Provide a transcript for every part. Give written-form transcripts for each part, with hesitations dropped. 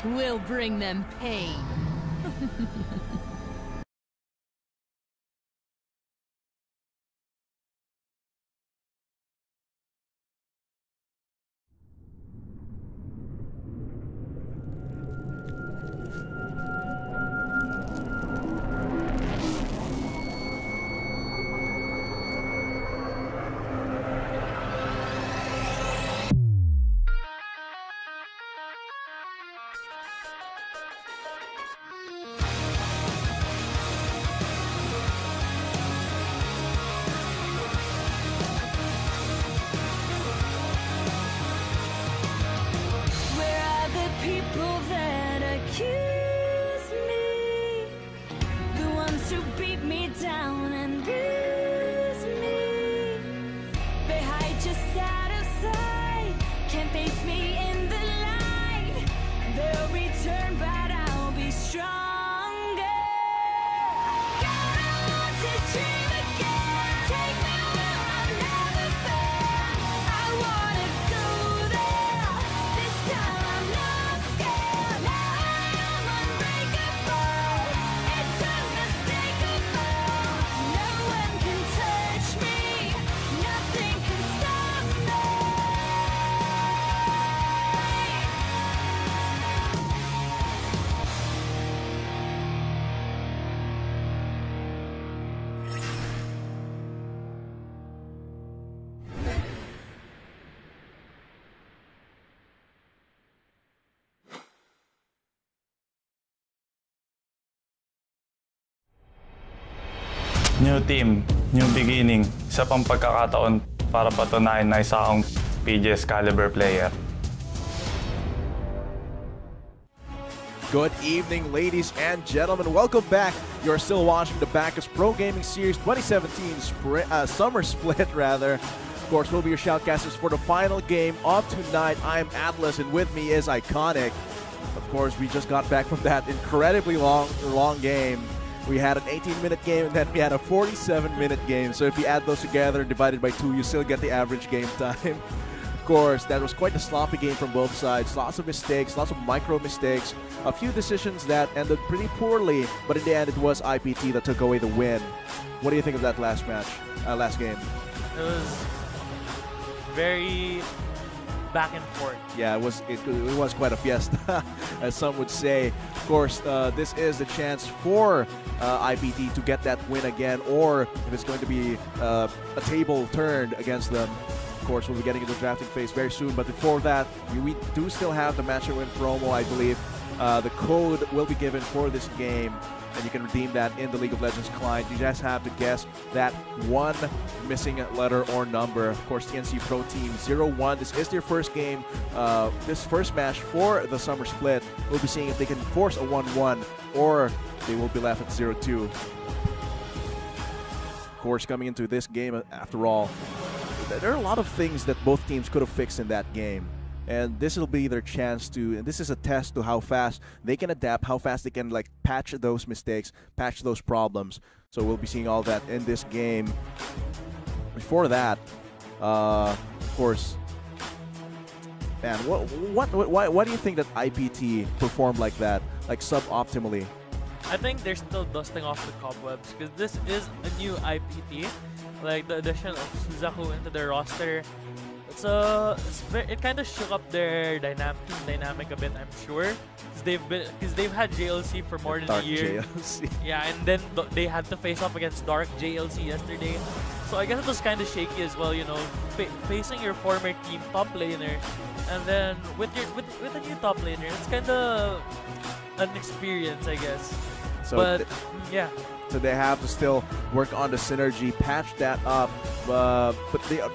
We'll bring them pain. People that accuse me, the ones who beat me down and bruise me, they hide just out of sight, can't face me in the light. They'll return, but I'll be stronger. Gotta want to dream again, take me where I've never been. I wanna go there, this time I'm not scared. Now I am unbreakable, it's unmistakable. No one can touch me, nothing can stop me. New team, new beginning. Isa pang pagkakataon para patunayan na isa akong PGS caliber player. Good evening, ladies and gentlemen. Welcome back. You're still watching the Bacchus Pro Gaming Series 2017 Summer Split, rather. Of course, we'll be your shoutcasters for the final game of tonight. I'm Atlas, and with me is Iconic. Of course, we just got back from that incredibly long game. We had an 18-minute game, and then we had a 47-minute game. So if you add those together and divide it by 2, you still get the average game time. Of course, that was quite a sloppy game from both sides. Lots of mistakes, lots of micro mistakes. A few decisions that ended pretty poorly, but in the end, it was IPT that took away the win. What do you think of that last game? It was very back and forth. Yeah, it was quite a fiesta, as some would say. Of course, this is the chance for IPT to get that win again, or if it's going to be a table turned against them. Of course, we'll be getting into the drafting phase very soon, but before that, we do still have the match and win promo, I believe. The code will be given for this game, and you can redeem that in the League of Legends client. You just have to guess that one missing letter or number. Of course, TNC Pro Team 01. This is their first game, this first match for the Summer Split. We'll be seeing if they can force a 1-1 or they will be left at 0-2. Of course, coming into this game, after all, there are a lot of things that both teams could have fixed in that game. And this will be their chance to, and this is a test to how fast they can adapt, how fast they can like patch those mistakes, patch those problems. So we'll be seeing all that in this game. Before that, of course, man, why do you think that IPT performed like that, like suboptimally? I think they're still dusting off the cobwebs because this is a new IPT. Like the addition of Suzaku into their roster, it kind of shook up their team dynamic a bit, I'm sure, because they've had JLC for more than a year. JLC. Yeah, and then they had to face off against Dark JLC yesterday. So I guess it was kind of shaky as well, you know, facing your former team top laner, and then with a new top laner, it's kind of an experience, I guess. So but yeah. So they have to still work on the synergy, patch that up. But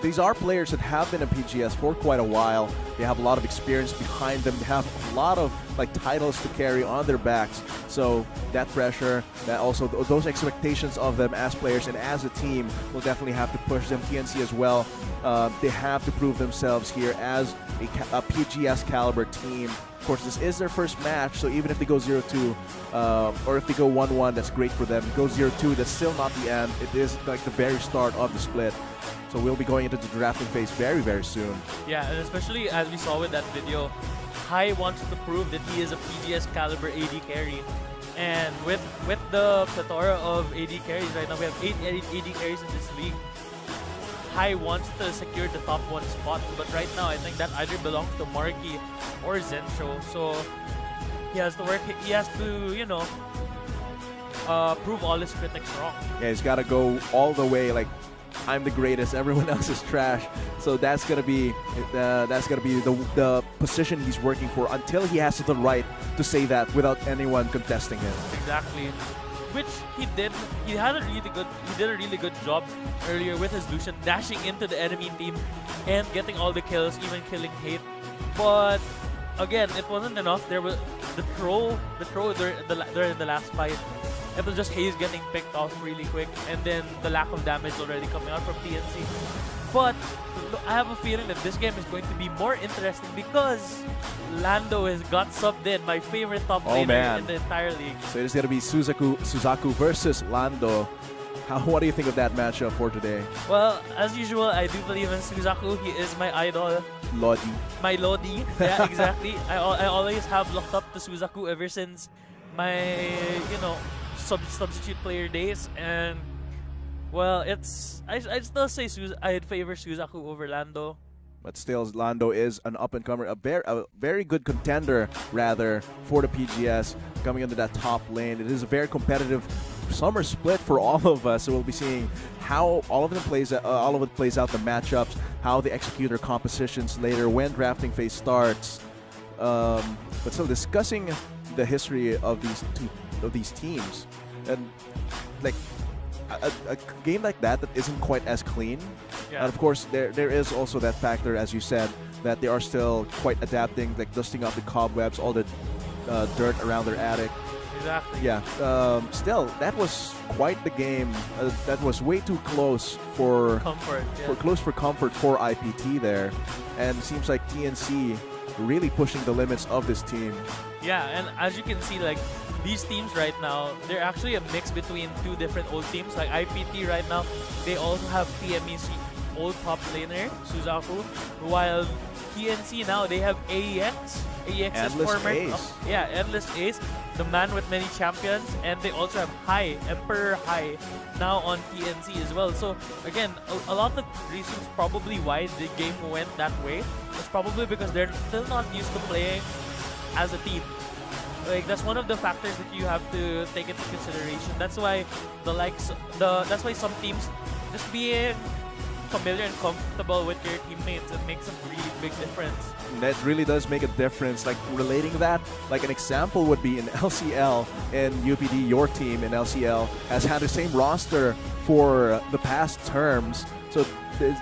these are players that have been in PGS for quite a while. They have a lot of experience behind them. They have a lot of like titles to carry on their backs. So that pressure, that also those expectations of them as players and as a team will definitely have to push them. TNC as well. They have to prove themselves here as a PGS caliber team. Of course, this is their first match, so even if they go 0-2, or if they go 1-1, that's great for them. Go 0-2, that's still not the end. It is like the very start of the split. So we'll be going into the drafting phase very, very soon. Yeah, and especially as we saw with that video, Hai wants to prove that he is a PGS caliber AD carry. And with the plethora of AD carries right now, we have 8 AD carries in this league. Hai wants to secure the top 1 spot, but right now I think that either belongs to Marky or Zensho. So he has to work. He has to, you know, prove all his critics wrong. Yeah, he's got to go all the way. Like, I'm the greatest. Everyone else is trash. So that's gonna be the position he's working for until he has the right to say that without anyone contesting him. Exactly, which he did. He did a really good job earlier with his Lucian dashing into the enemy team and getting all the kills, even killing Hate. But again, it wasn't enough. There was the throw during the last fight. It was just Hayes getting picked off really quick, and then the lack of damage already coming out from TNC. But I have a feeling that this game is going to be more interesting because Lando has got subbed in, my favorite top laner in the entire league. So it's going to be Suzaku versus Lando. What do you think of that matchup for today? Well, as usual, I do believe in Suzaku. He is my idol. Lodi. My Lodi. Yeah, exactly. I always have looked up to Suzaku ever since my, you know, substitute player days, and well, I'd still say I'd favor Suzaku over Lando. But still, Lando is an up-and-comer, a very good contender, rather, for the PGS, coming into that top lane. It is a very competitive summer split for all of us, so we'll be seeing how all of it plays out, the matchups, how they execute their compositions later when drafting phase starts. But still, discussing the history of these teams, and like a game like that isn't quite as clean. Yeah. And of course, there is also that factor, as you said, that they are still quite adapting, like dusting off the cobwebs, all the dirt around their attic. Exactly. Yeah. Still, that was quite the game. That was way too close for comfort. Yeah. Close for comfort for IPT there, and it seems like TNC really pushing the limits of this team. Yeah, and as you can see, like, these teams right now, they're actually a mix between two different old teams. Like IPT right now, they also have TMEC old top laner, Suzaku, while TNC now, they have AEX. AEX Endless is former. Ace. Yeah, Endless Ace, the man with many champions, and they also have Hai, Emperor Hai, now on TNC as well. So again, a lot of reasons probably why the game went that way. It's probably because they're still not used to playing as a team. Like, that's one of the factors that you have to take into consideration. That's why that's why some teams, just being familiar and comfortable with your teammates, it makes a really big difference. That really does make a difference. Like, relating that, like an example would be in LCL and UPD, your team in LCL has had the same roster for the past terms. So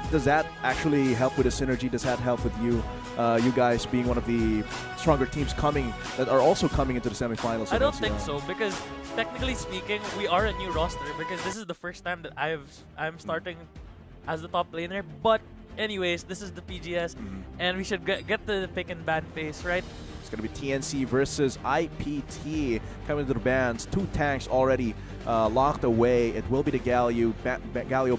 does that actually help with the synergy? Does that help with you guys being one of the stronger teams that are also coming into the semifinals? I don't think so, because technically speaking, we are a new roster, because this is the first time that I'm starting as the top laner. But anyways, this is the PGS, and we should get the pick and ban phase, right? It's going to be TNC versus IPT coming to the bans. 2 tanks already locked away. It will be the Galio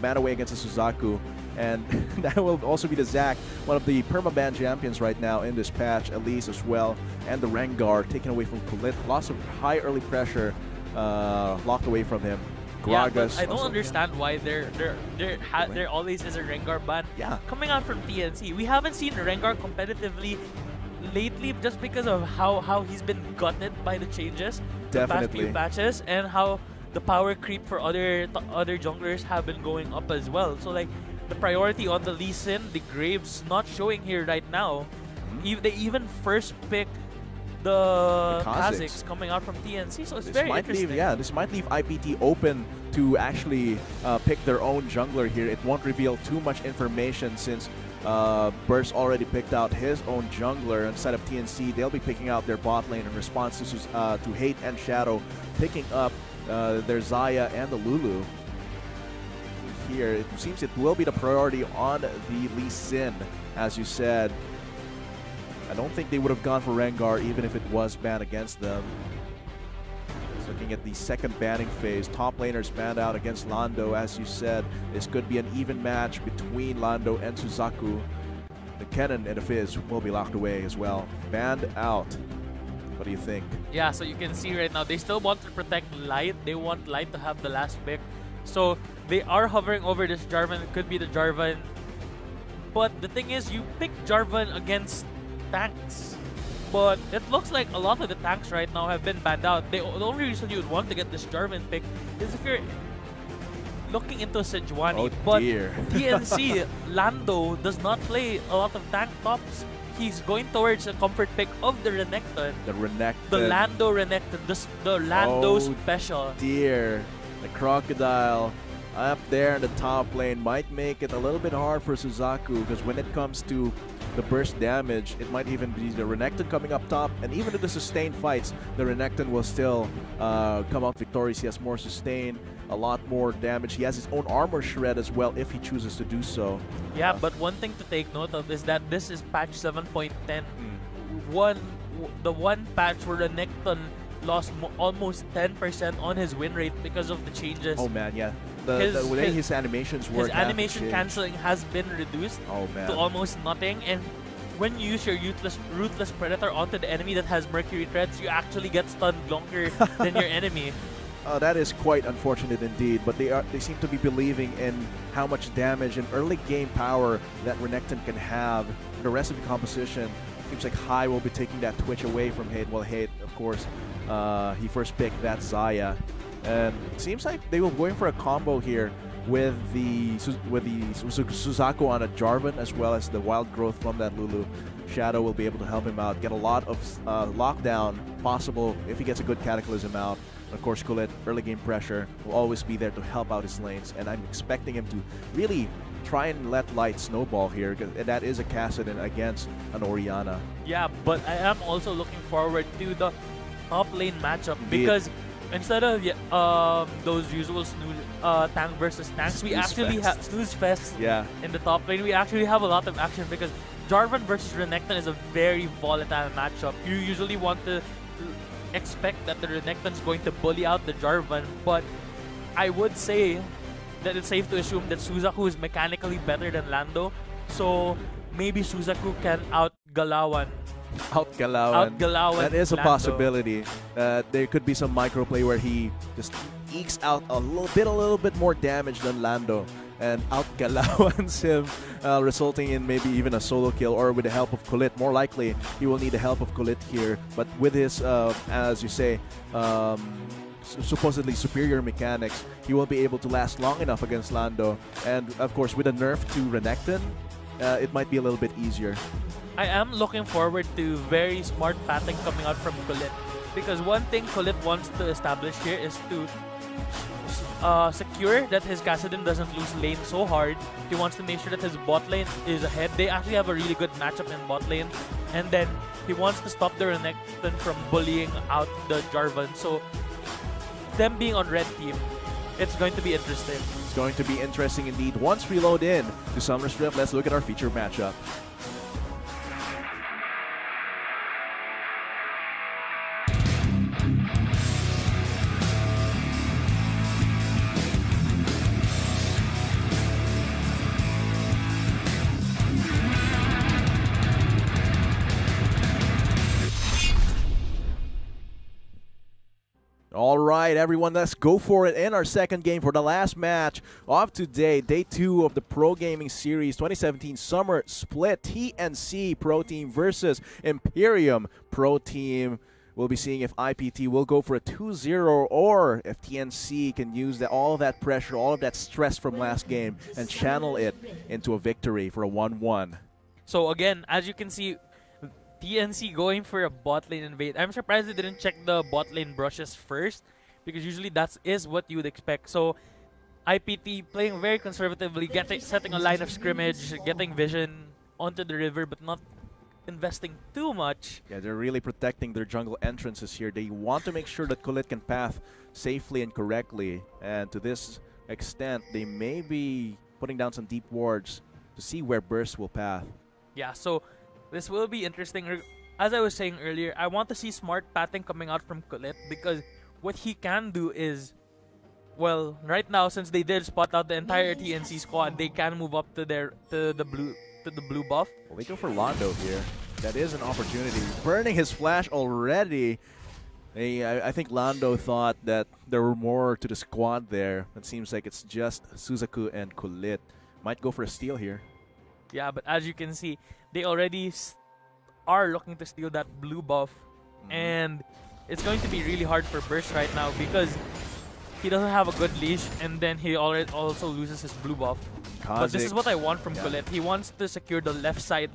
banned away against the Suzaku. And that will also be the Zac, one of the permaban champions right now in this patch. Elise as well. And the Rengar taken away from Kulit. Lots of high early pressure locked away from him. Yeah, Gragas but I don't understand why there always is a Rengar ban coming out from TNC. We haven't seen Rengar competitively lately, just because of how he's been gutted by the changes the past few patches, and how the power creep for other junglers have been going up as well. So like, the priority on the Lee Sin, the Graves, not showing here right now. They even first pick the Kha'Zix coming out from TNC, so it's very interesting. This might leave IPT open to actually pick their own jungler here. It won't reveal too much information since Burst already picked out his own jungler. Instead of TNC, they'll be picking out their bot lane in response to Hate and Shadow, picking up their Xayah and the Lulu. Here, it seems it will be the priority on the Lee Sin, as you said. I don't think they would have gone for Rengar even if it was banned against them. Just looking at the second banning phase, top laners banned out against Lando. As you said, this could be an even match between Lando and Suzaku. the cannon and the fizz will be locked away as well. Banned out. What do you think? Yeah, so you can see right now, they still want to protect Light. They want Light to have the last pick. So they are hovering over this Jarvan. It could be the Jarvan. But the thing is, you pick Jarvan against tanks. But it looks like a lot of the tanks right now have been banned out. The only reason you would want to get this Jarvan pick is if you're looking into Sejuani. Oh but dear. TNC, Lando does not play a lot of tank tops. He's going towards a comfort pick of the Renekton. The Renekton. The Lando Renekton. The Lando Oh special. dear. The Crocodile up there in the top lane might make it a little bit hard for Suzaku, because when it comes to the burst damage, it might even be the Renekton coming up top, and even in the sustained fights, the Renekton will still come out victorious. He has more sustain, a lot more damage. He has his own armor shred as well if he chooses to do so. Yeah, but one thing to take note of is that this is patch 7.10. The one patch where Renekton lost almost 10% on his win rate because of the changes. Oh man, yeah. The way his animations work. His animation cancelling has been reduced to almost nothing, and when you use your Ruthless Predator onto the enemy that has Mercury Threads, you actually get stunned longer than your enemy. That is quite unfortunate indeed, but they seem to be believing in how much damage and early game power that Renekton can have. The rest of the composition seems like Hai will be taking that Twitch away from Hate. Well, Hate, of course, he first picked that Xayah. And it seems like they were going for a combo here with the Suzaku on a Jarvan, as well as the wild growth from that Lulu. Shadow will be able to help him out, get a lot of lockdown possible if he gets a good Cataclysm out. Of course, Kulit, early game pressure, will always be there to help out his lanes, and I'm expecting him to really try and let Light snowball here, and that is a Kassadin against an Orianna. Yeah, but I am also looking forward to the top lane matchup, Indeed. Because instead of those usual tank versus tanks, we actually have snooze fest in the top lane. We actually have a lot of action because Jarvan versus Renekton is a very volatile matchup. You usually want to expect that the Renekton is going to bully out the Jarvan, but I would say that it's safe to assume that Suzaku is mechanically better than Lando, so maybe Suzaku can out-Galawan. That is a Lando. possibility. There could be some microplay where he just ekes out a little bit more damage than Lando and out-Galawans him, resulting in maybe even a solo kill, or with the help of Kulit. More likely, he will need the help of Kulit here. But with his, as you say, supposedly superior mechanics, he will be able to last long enough against Lando. And of course, with a nerf to Renekton, it might be a little bit easier. I am looking forward to very smart pathing coming out from Kulit, because one thing Kulit wants to establish here is to secure that his Kassadin doesn't lose lane so hard. He wants to make sure that his bot lane is ahead. They actually have a really good matchup in bot lane, and then he wants to stop the Renekton from bullying out the Jarvan. So them being on red team, it's going to be interesting. It's going to be interesting indeed. Once we load in to Summer's Rift, let's look at our feature matchup. All right, everyone, let's go for it in our second game for the last match of today, day 2 of the Pro Gaming Series 2017 Summer Split. TNC Pro Team versus Imperium Pro Team. We'll be seeing if IPT will go for a 2-0 or if TNC can use all that pressure, all of that stress from last game and channel it into a victory for a 1-1. So again, as you can see, TNC going for a bot lane invade. I'm surprised they didn't check the bot lane brushes first, because usually that is what you would expect. So IPT playing very conservatively, setting a line of scrimmage, getting vision onto the river, but not investing too much. Yeah, they're really protecting their jungle entrances here. They want to make sure that Kulit can path safely and correctly, and to this extent, they may be putting down some deep wards to see where Burst will path. Yeah, so this will be interesting. As I was saying earlier, I want to see smart pathing coming out from Kulit, because what he can do is, well, right now, since they did spot out the entire TNC squad, they can move up to the to the blue buff. Well, they go for Londo here. That is an opportunity. Burning his flash already. I think Londo thought that there were more to the squad there. It seems like it's just Suzaku and Kulit. Might go for a steal here. Yeah, but as you can see, they already are looking to steal that blue buff. And it's going to be really hard for Burst right now because he doesn't have a good leash, and then he already also loses his blue buff. But this is what I want from Kulit. He wants to secure the left side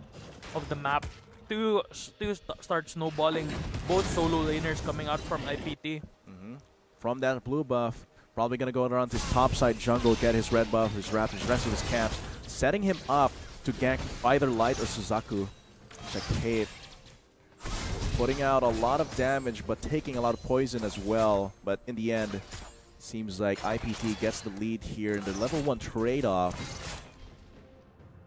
of the map to start snowballing both solo laners coming out from IPT. From that blue buff, probably going to go around his top side jungle, get his red buff, his rest of his camps, setting him up to gank either Light or Suzaku. Check Kate. Putting out a lot of damage, but taking a lot of poison as well. But in the end, seems like IPT gets the lead here in the level 1 trade-off.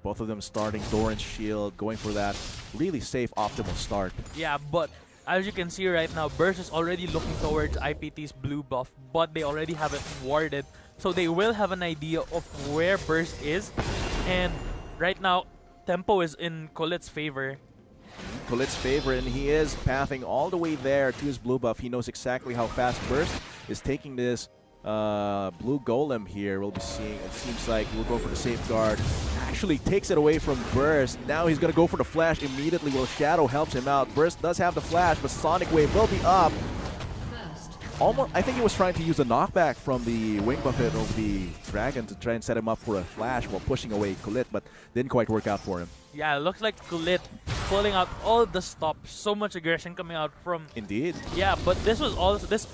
Both of them starting Doran's shield, going for that really safe, optimal start. Yeah, but as you can see right now, Burst is already looking towards IPT's blue buff, but they already have it warded. So they will have an idea of where Burst is. And right now, tempo is in Kulit's favor. Kulit's favor, and he is pathing all the way there to his blue buff. He knows exactly how fast Burst is taking this blue golem here. We'll be seeing, it seems like we'll go for the safeguard. Actually takes it away from Burst. Now he's going to go for the flash immediately while Shadow helps him out. Burst does have the flash, but Sonic Wave will be up. Almost, I think he was trying to use a knockback from the wing buff hit of the dragon to try and set him up for a flash while pushing away Kulit, but didn't quite work out for him. Yeah, it looks like Kulit pulling out all the stops. So much aggression coming out from... Indeed. Yeah, but this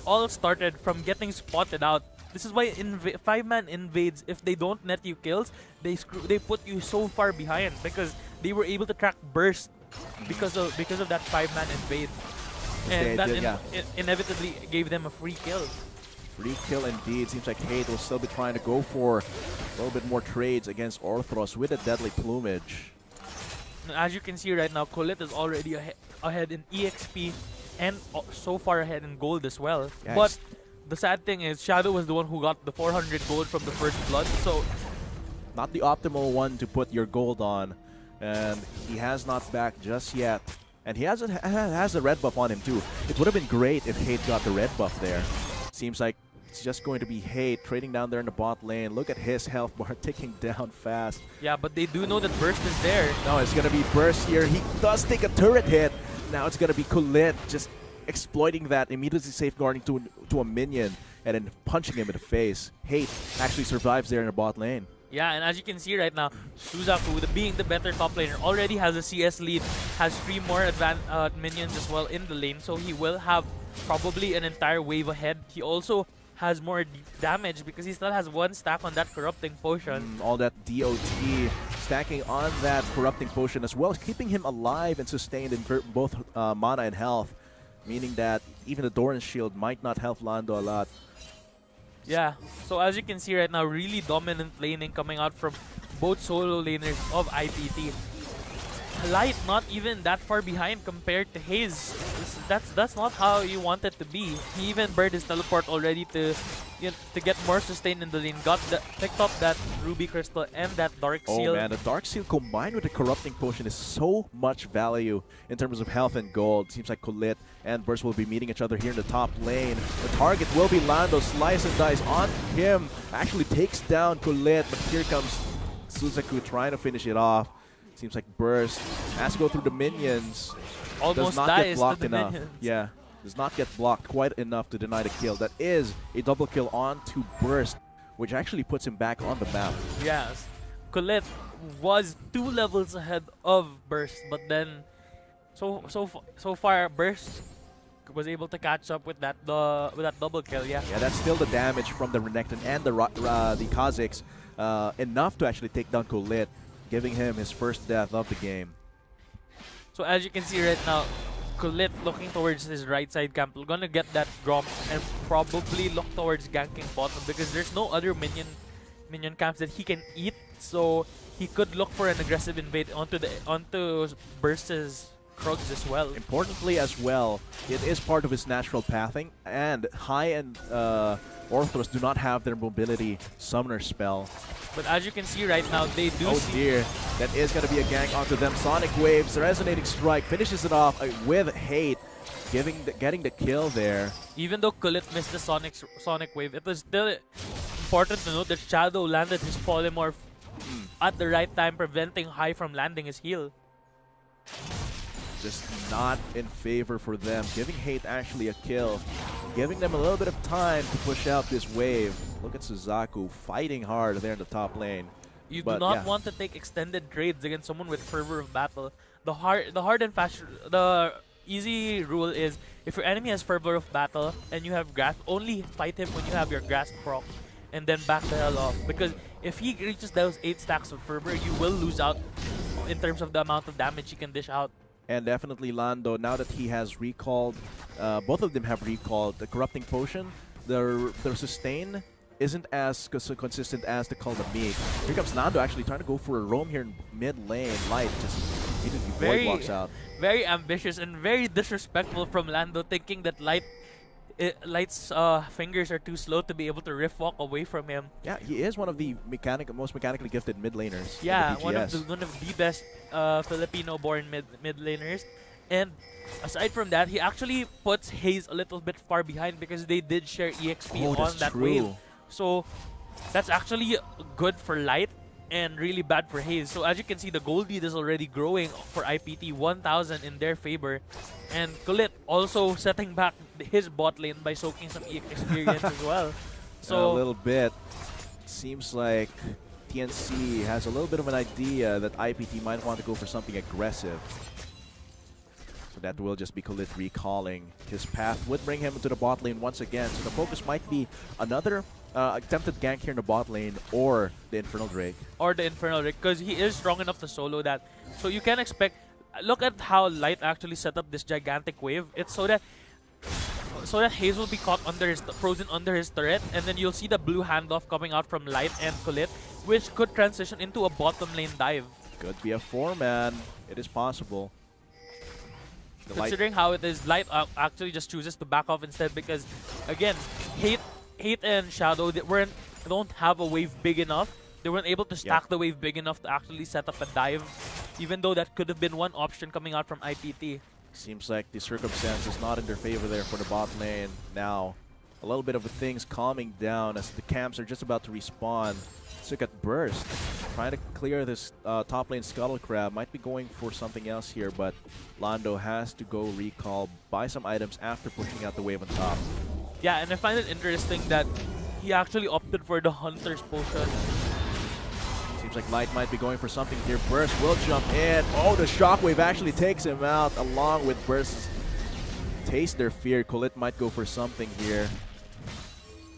all started from getting spotted out. This is why 5-man invades, if they don't net you kills, they put you so far behind because they were able to track Burst because of that 5-man invade. And that inevitably gave them a free kill. Free kill indeed. Seems like Hate will still be trying to go for a little bit more trades against Orthros with a deadly plumage. As you can see right now, Kulit is already ahead in EXP and so far ahead in gold as well. Yes. But the sad thing is Shadow was the one who got the 400 gold from the first blood, so... Not the optimal one to put your gold on, and he has not back just yet. And he has a red buff on him too. It would have been great if Hate got the red buff there. Seems like it's just going to be Hate trading down there in the bot lane. Look at his health bar ticking down fast. Yeah, but they do know that Burst is there. No, it's going to be Burst here. He does take a turret hit. Now it's going to be Kulit just exploiting that, immediately safeguarding to a minion and then punching him in the face. Hate actually survives there in the bot lane. Yeah, and as you can see right now, Suzaku, being the better top laner, already has a CS lead, has 3 more minions as well in the lane, so he will have probably an entire wave ahead. He also has more damage because he still has 1 stack on that corrupting potion. All that DOT stacking on that corrupting potion as well as keeping him alive and sustained in both mana and health, meaning that even the Doran's shield might not help Lando a lot. Yeah, so as you can see right now, really dominant laning coming out from both solo laners of IPT. Light not even that far behind compared to Haze. That's not how you want it to be. He even burned his teleport already to get more sustained in the lane. Picked up that Ruby Crystal and that Dark Seal. Oh man, the Dark Seal combined with the Corrupting Potion is so much value in terms of health and gold. Seems like Kulit and Burst will be meeting each other here in the top lane. The target will be Lando. Slice and dice on him. Actually takes down Kulit, but here comes Suzaku trying to finish it off. Seems like Burst has to go through the minions. Almost does not dies get blocked to the enough. minions. Yeah, does not get blocked quite enough to deny the kill. That is a double kill onto Burst, which actually puts him back on the map. Yes, Kulit was 2 levels ahead of Burst, but then so far Burst was able to catch up with that double kill. Yeah. Yeah, that's still the damage from the Renekton and the Kha'Zix, enough to actually take down Kulit, giving him his first death of the game. So as you can see right now, Kulit looking towards his right side camp, gonna get that drop and probably look towards ganking bottom because there's no other minion camps that he can eat. So he could look for an aggressive invade onto Burst's Krugs as well. Importantly as well, it is part of his natural pathing, and high-end Orthros do not have their mobility summoner spell. But as you can see right now, they do Oh see dear, that is going to be a gank onto them. Sonic Waves, Resonating Strike, finishes it off with Hate, getting the kill there. even though Kulit missed the Sonic Wave, it was still important to note that Shadow landed his Polymorph at the right time, preventing High from landing his heal. Just not in favor for them. Giving Hate actually a kill. Giving them a little bit of time to push out this wave. Look at Suzaku fighting hard there in the top lane. You But, do not yeah. want to take extended trades against someone with Fervor of Battle. The easy rule is if your enemy has Fervor of Battle and you have Grasp, only fight him when you have your Grasp proc, and then back the hell off. Because if he reaches those 8 stacks of Fervor, you will lose out in terms of the amount of damage he can dish out. And definitely Lando, now that he has recalled, both of them have recalled the Corrupting Potion, their sustain isn't as consistent as the Call the Meek. Here comes Lando actually trying to go for a roam here in mid lane. Light just immediately void walks out. Very ambitious and very disrespectful from Lando, thinking that Light's fingers are too slow to be able to riff walk away from him. Yeah, he is one of the most mechanically gifted mid laners. Yeah, in one the of BGS. the best Filipino-born mid laners. And aside from that, he actually puts Haze a little bit far behind because they did share EXP Oh, on that's that true. wave. So that's actually good for Light and really bad for Haze. So as you can see, the gold lead is already growing for IPT, 1,000 in their favor. And Kulit also setting back his bot lane by soaking some EX experience as well. So a little bit. Seems like TNC has a little bit of an idea that IPT might want to go for something aggressive. So that will just be Kulit recalling. His path would bring him to the bot lane once again. So the focus might be another attempted gank here in the bot lane or the Infernal Drake. or the Infernal Drake, because he is strong enough to solo that. So you can expect. Look at how Light actually set up this gigantic wave. It's so that Haze will be caught frozen under his turret, and then you'll see the blue handoff coming out from Light and Kulit, which could transition into a bottom lane dive. Could be a 4-man. It is possible. The Light Considering how it is, Light actually just chooses to back off instead because, again, Hate and Shadow don't have a wave big enough. They weren't able to stack the wave big enough to actually set up a dive, even though that could have been one option coming out from IPT. Seems like the circumstance is not in their favor there for the bot lane. Now, a little bit of things calming down as the camps are just about to respawn. Let's look at Burst. Trying to clear this top lane Scuttle Crab. Might be going for something else here, but Lando has to go recall, buy some items after pushing out the wave on top. Yeah, and I find it interesting that he actually opted for the Hunter's Potion. Seems like Light might be going for something here. Burst will jump in. Oh, the Shockwave actually takes him out along with Burst's Taste Their Fear. Kulit might go for something here.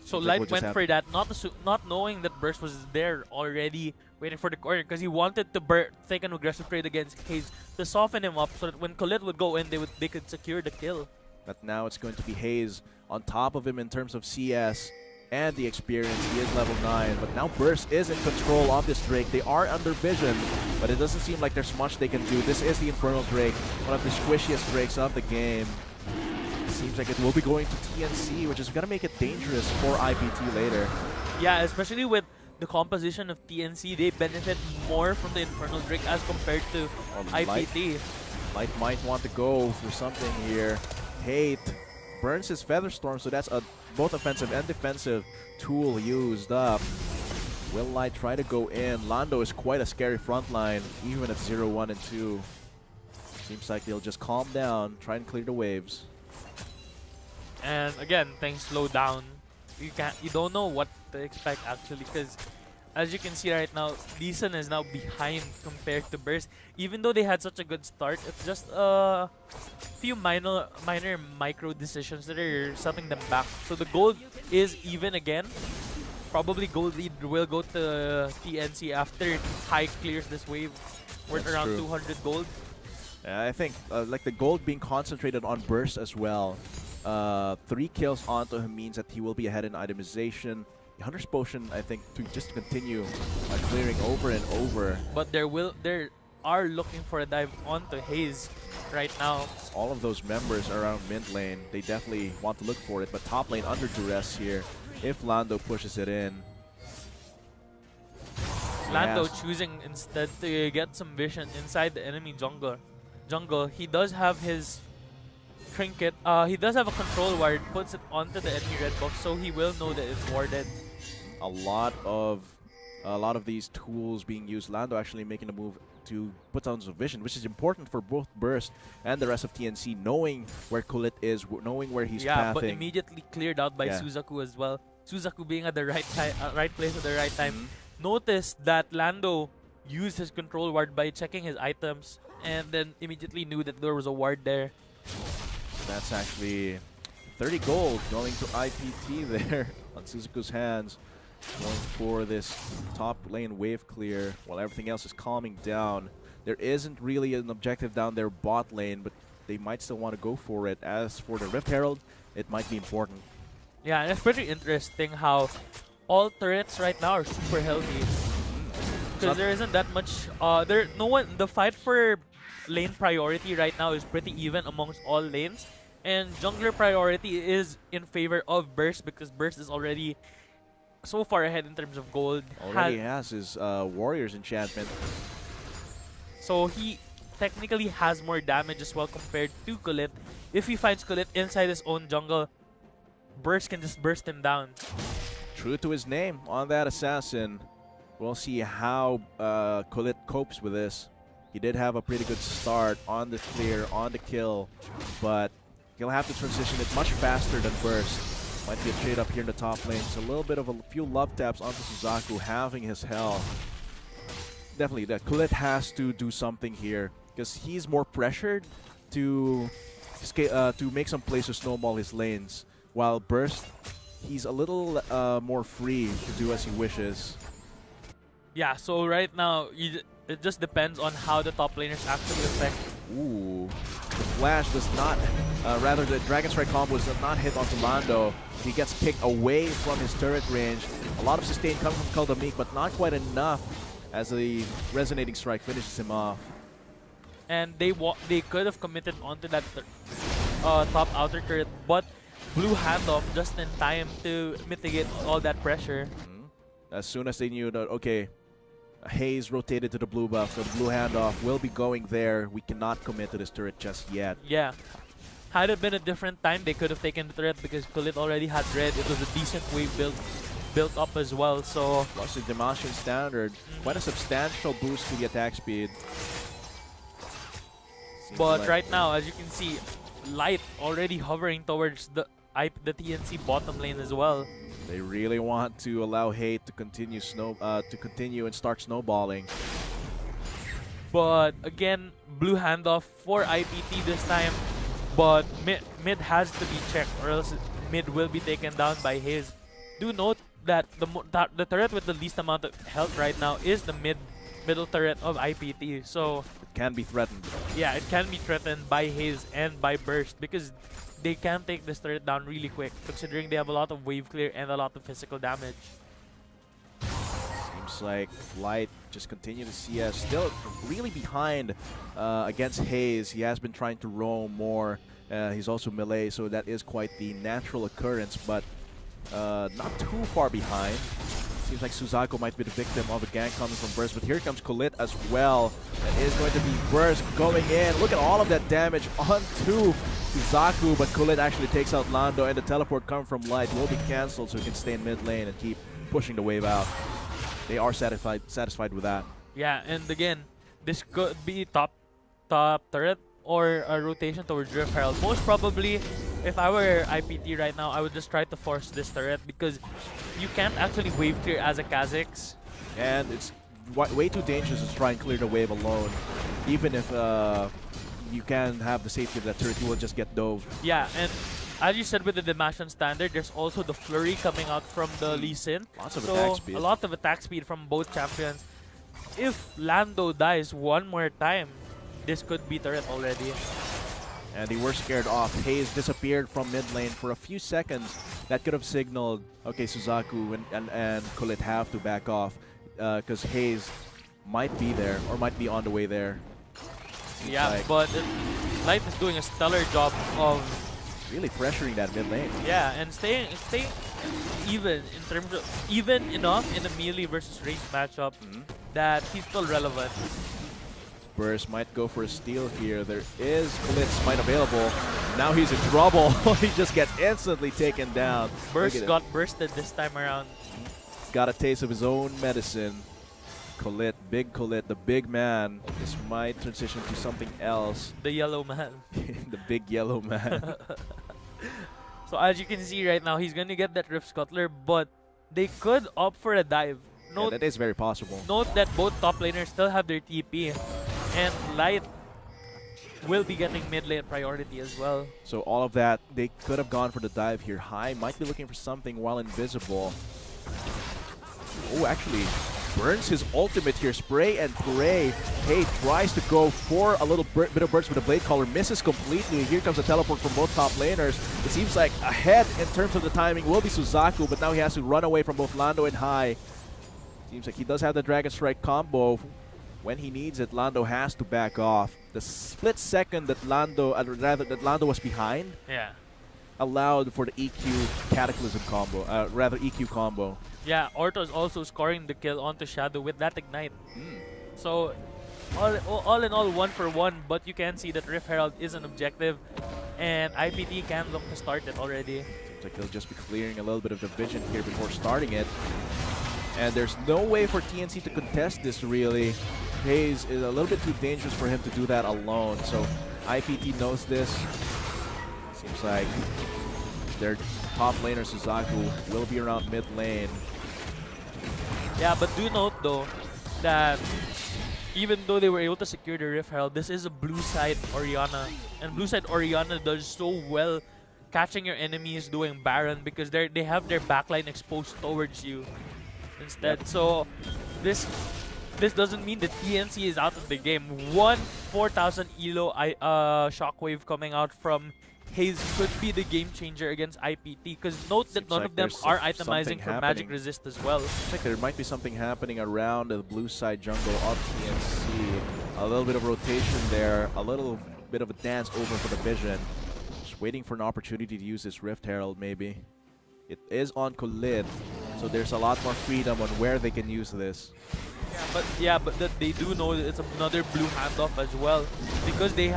So Seems like Light we'll just went have- for that, not knowing that Burst was there already waiting for the corner, because he wanted to take an aggressive trade against Haze to soften him up so that when Kulit would go in, they could secure the kill. But now it's going to be Haze on top of him in terms of CS and the experience. He is level 9, but now Burst is in control of this Drake. They are under vision, but it doesn't seem like there's much they can do. This is the Infernal Drake, one of the squishiest Drakes of the game. Seems like it will be going to TNC, which is going to make it dangerous for IPT later. Yeah, especially with the composition of TNC, they benefit more from the Infernal Drake as compared to IPT. Light might want to go for something here. Hate burns his Featherstorm, so that's a both offensive and defensive tool used up. Will Light try to go in? Lando is quite a scary front line, even at 0, 1, and 2. Seems like they'll just calm down, try and clear the waves. And again, things slow down. You don't know what to expect actually, because as you can see right now, Leeson is now behind compared to Burst. Even though they had such a good start, it's just a few minor micro decisions that are setting them back. So the gold is even again. Probably gold lead will go to TNC after High clears this wave. Worth That's around true. 200 gold. I think like the gold being concentrated on Burst as well. 3 kills onto him means that he will be ahead in itemization. Hunter's Potion, I think, to just continue clearing over and over. But are looking for a dive onto Hayes right now. All of those members around mid lane, they definitely want to look for it, but top lane under duress here if Lando pushes it in. Lando choosing instead to get some vision inside the enemy jungle. He does have his trinket. He does have a control ward, puts it onto the enemy red buff, so he will know that it's warded. A lot of these tools being used. Lando actually making a move to put on some vision, which is important for both Burst and the rest of TNC, knowing where Kulit is, knowing where he's pathing. But immediately cleared out by Suzaku as well. Suzaku being at the right place at the right time. Noticed that Lando used his control ward by checking his items, and then immediately knew that there was a ward there. That's actually 30 gold going to IPT there on Suzaku's hands. Going for this top lane wave clear while everything else is calming down. There isn't really an objective down their bot lane, but they might still want to go for it. As for the Rift Herald, it might be important. Yeah, and it's pretty interesting how all turrets right now are super healthy. Because there isn't that much. The fight for lane priority right now is pretty even amongst all lanes, and jungler priority is in favor of Burst because Burst is already so far ahead in terms of gold. Already has his Warriors enchantment. So he technically has more damage as well compared to Kulit. If he finds Kulit inside his own jungle, Burst can just burst him down. True to his name on that assassin. We'll see how Kulit copes with this. He did have a pretty good start on the clear, on the kill, but he'll have to transition it much faster than Burst. Might be a trade up here in the top lane. It's a little bit of a few love taps onto Suzaku, having his health. Definitely, that Kulit has to do something here because he's more pressured to make some plays to snowball his lanes, while Burst, he's a little more free to do as he wishes. Yeah, so right now, it just depends on how the top laners actually affect. Ooh, the flash does not, rather the Dragon Strike combo does not hit onto Lando. He gets kicked away from his turret range. A lot of sustain coming from Kaldamik, but not quite enough as the Resonating Strike finishes him off. And they could have committed onto that top outer turret, but Blue handoff just in time to mitigate all that pressure. As soon as they knew that, okay, Hayes rotated to the blue buff, so the blue handoff will be going there. We cannot commit to this turret just yet. Yeah. Had it been a different time, they could have taken the turret because Kulit already had red. It was a decent wave built up as well, so... Plus the Damascene standard, quite a substantial boost to the attack speed. But like right now, as you can see, Light already hovering towards the TNC bottom lane as well. They really want to allow Hate to continue and start snowballing. But again, blue handoff for IPT this time. But mid has to be checked, or else mid will be taken down by Hayes. Do note that the turret with the least amount of health right now is the middle turret of IPT. So it can be threatened. Yeah, it can be threatened by Hayes and by Burst because they can take this turret down really quick, considering they have a lot of wave clear and a lot of physical damage. Seems like Light just continue to see us still really behind against Hayes. He has been trying to roam more. He's also melee, so that is quite the natural occurrence, but not too far behind. Seems like Suzaku might be the victim of a gank coming from Burst, but here comes Kulit as well. That is going to be Burst going in. Look at all of that damage onto Suzaku, but Kulit actually takes out Lando, and the teleport coming from Light will be cancelled so he can stay in mid lane and keep pushing the wave out. They are satisfied with that. Yeah, and again, this could be top turret or a rotation towards Rift Herald. Most probably, if I were IPT right now, I would just try to force this turret because you can't actually wave clear as a Kha'Zix. And it's way too dangerous to try and clear the wave alone. Even if you can have the safety of that turret, you will just get dove. Yeah, and as you said with the Damascene standard, there's also the flurry coming out from the Lee Sin. Lots of attack speed. A lot of attack speed from both champions. If Lando dies one more time, this could be turret already. And they were scared off. Hayes disappeared from mid lane for a few seconds. That could have signaled, okay, Suzaku and Kulit have to back off because Hayes might be there or might be on the way there. Seems Yeah, like but Light is doing a stellar job of really pressuring that mid lane. yeah, and staying even in terms of even enough in a melee versus range matchup that he's still relevant. Burst might go for a steal here. There is Blitz Smite available. Now he's in trouble. He just gets instantly taken down. Burst got bursted this time around. Got a taste of his own medicine. Colette, big Colette, the big man. This might transition to something else. The yellow man. The big yellow man. So as you can see right now, he's gonna get that Rift Scuttler, but they could opt for a dive. Yeah, Note, that is very possible. note that both top laners still have their TP, and Light will be getting mid lane priority as well. So all of that, they could have gone for the dive here. High might be looking for something while invisible. Oh, actually, burns his ultimate here. Spray and pray. Hey, tries to go for a little bit of burst with a Blade Caller. Misses completely. Here comes a teleport from both top laners. It seems like ahead in terms of the timing will be Suzaku, but now he has to run away from both Lando and High. Seems like he does have the Dragon Strike combo. When he needs it, Lando has to back off. The split second that Lando was behind Yeah. allowed for the EQ Cataclysm combo, EQ combo. Yeah, Orto's also scoring the kill onto Shadow with that Ignite. So, all in all, 1-for-1, but you can see that Rift Herald is an objective, and IPT can look to start it already. Seems like they'll just be clearing a little bit of the vision here before starting it. And there's no way for TNC to contest this, really. Hayes is a little bit too dangerous for him to do that alone, so IPT knows this. Seems like their top laner, Suzaku, will be around mid lane. Yeah, but do note though that even though they were able to secure the Rift Herald, this is a blue side Orianna, and blue side Orianna does so well catching your enemies doing Baron because they have their backline exposed towards you instead. Yep. So this doesn't mean that TNC is out of the game. 4,000 elo shockwave coming out from Hayes could be the game changer against IPT, because note that Seems none like of them there's are something itemizing for magic happening. resist as well. I think there might be something happening around the blue side jungle of TNC. A little bit of rotation there, a little bit of a dance over for the vision. Just waiting for an opportunity to use this Rift Herald, maybe. It is on Khalid, so there's a lot more freedom on where they can use this. But that they do know that it's another blue handoff as well, because they